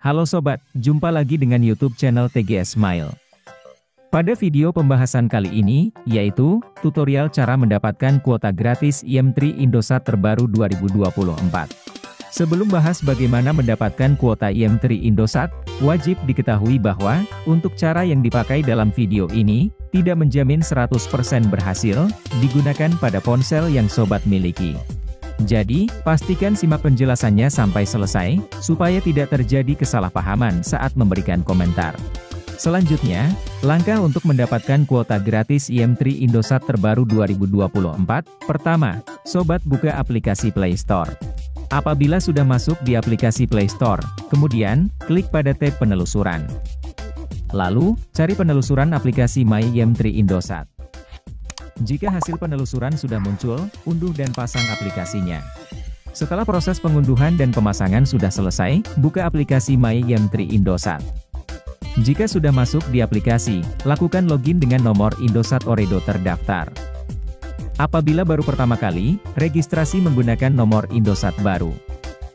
Halo sobat, jumpa lagi dengan YouTube channel TGS Smile. Pada video pembahasan kali ini, yaitu tutorial cara mendapatkan kuota gratis IM3 Indosat terbaru 2024. Sebelum bahas bagaimana mendapatkan kuota IM3 Indosat, wajib diketahui bahwa untuk cara yang dipakai dalam video ini tidak menjamin 100% berhasil digunakan pada ponsel yang sobat miliki. Jadi, pastikan simak penjelasannya sampai selesai, supaya tidak terjadi kesalahpahaman saat memberikan komentar. Selanjutnya, langkah untuk mendapatkan kuota gratis IM3 Indosat terbaru 2024. Pertama, sobat buka aplikasi Play Store. Apabila sudah masuk di aplikasi Play Store, kemudian, klik pada tab penelusuran. Lalu, cari penelusuran aplikasi My IM3 Indosat. Jika hasil penelusuran sudah muncul, unduh dan pasang aplikasinya. Setelah proses pengunduhan dan pemasangan sudah selesai, buka aplikasi My IM3 Indosat. Jika sudah masuk di aplikasi, lakukan login dengan nomor Indosat Ooredoo terdaftar. Apabila baru pertama kali, registrasi menggunakan nomor Indosat baru.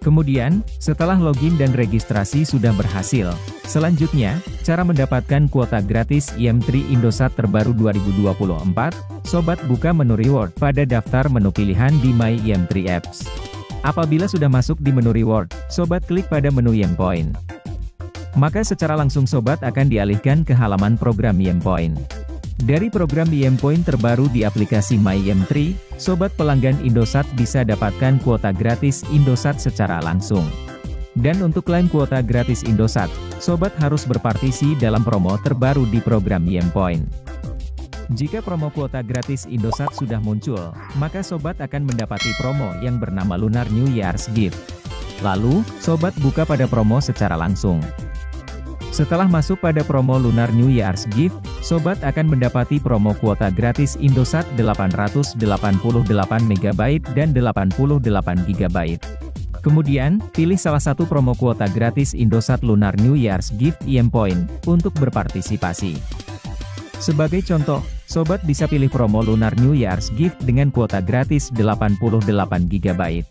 Kemudian, setelah login dan registrasi sudah berhasil, selanjutnya, cara mendapatkan kuota gratis IM3 Indosat terbaru 2024, sobat buka menu reward pada daftar menu pilihan di My IM3 Apps. Apabila sudah masuk di menu reward, sobat klik pada menu IM-Point. Maka secara langsung sobat akan dialihkan ke halaman program IM-Point. Dari program IM-Point terbaru di aplikasi My IM3, sobat pelanggan Indosat bisa dapatkan kuota gratis Indosat secara langsung. Dan untuk klaim kuota gratis Indosat, sobat harus berpartisi dalam promo terbaru di program IM-Point. Jika promo kuota gratis Indosat sudah muncul, maka sobat akan mendapati promo yang bernama Lunar New Year's Gift. Lalu, sobat buka pada promo secara langsung. Setelah masuk pada promo Lunar New Year's Gift, sobat akan mendapati promo kuota gratis Indosat 888 MB dan 88 GB. Kemudian, pilih salah satu promo kuota gratis Indosat Lunar New Year's Gift IM-Point untuk berpartisipasi. Sebagai contoh, sobat bisa pilih promo Lunar New Year's Gift dengan kuota gratis 88 GB.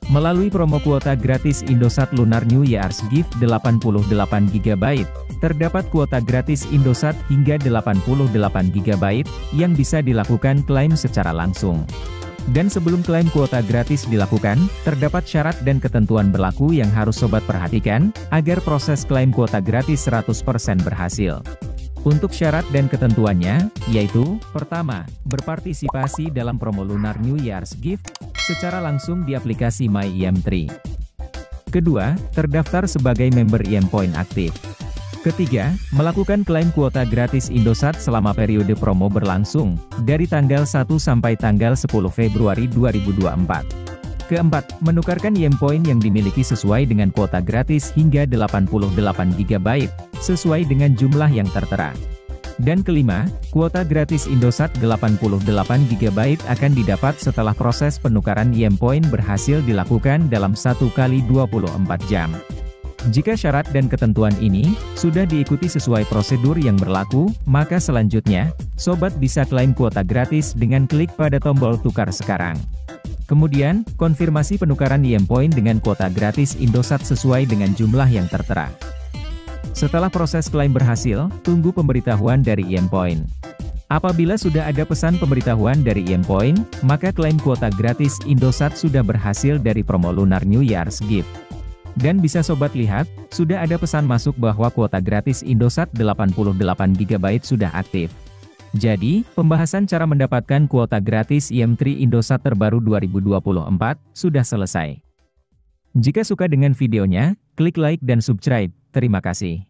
Melalui promo kuota gratis Indosat Lunar New Year's Gift 88 GB, terdapat kuota gratis Indosat hingga 88 GB, yang bisa dilakukan klaim secara langsung. Dan sebelum klaim kuota gratis dilakukan, terdapat syarat dan ketentuan berlaku yang harus sobat perhatikan, agar proses klaim kuota gratis 100% berhasil. Untuk syarat dan ketentuannya, yaitu, pertama, berpartisipasi dalam promo Lunar New Year's Gift, secara langsung di aplikasi My IM3. Kedua, terdaftar sebagai member IM-Point aktif. Ketiga, melakukan klaim kuota gratis Indosat selama periode promo berlangsung, dari tanggal 1 sampai tanggal 10 Februari 2024. Keempat, menukarkan IM-Point yang dimiliki sesuai dengan kuota gratis hingga 88 GB, sesuai dengan jumlah yang tertera. Dan kelima, kuota gratis Indosat 88 GB akan didapat setelah proses penukaran IM-Point berhasil dilakukan dalam 1 kali 24 jam. Jika syarat dan ketentuan ini sudah diikuti sesuai prosedur yang berlaku, maka selanjutnya, sobat bisa klaim kuota gratis dengan klik pada tombol tukar sekarang. Kemudian, konfirmasi penukaran IM-Point dengan kuota gratis Indosat sesuai dengan jumlah yang tertera. Setelah proses klaim berhasil, tunggu pemberitahuan dari IM-Point. Apabila sudah ada pesan pemberitahuan dari IM-Point, maka klaim kuota gratis Indosat sudah berhasil dari promo Lunar New Year's Gift. Dan bisa sobat lihat, sudah ada pesan masuk bahwa kuota gratis Indosat 88 GB sudah aktif. Jadi, pembahasan cara mendapatkan kuota gratis IM3 Indosat terbaru 2024 sudah selesai. Jika suka dengan videonya, klik like dan subscribe. Terima kasih.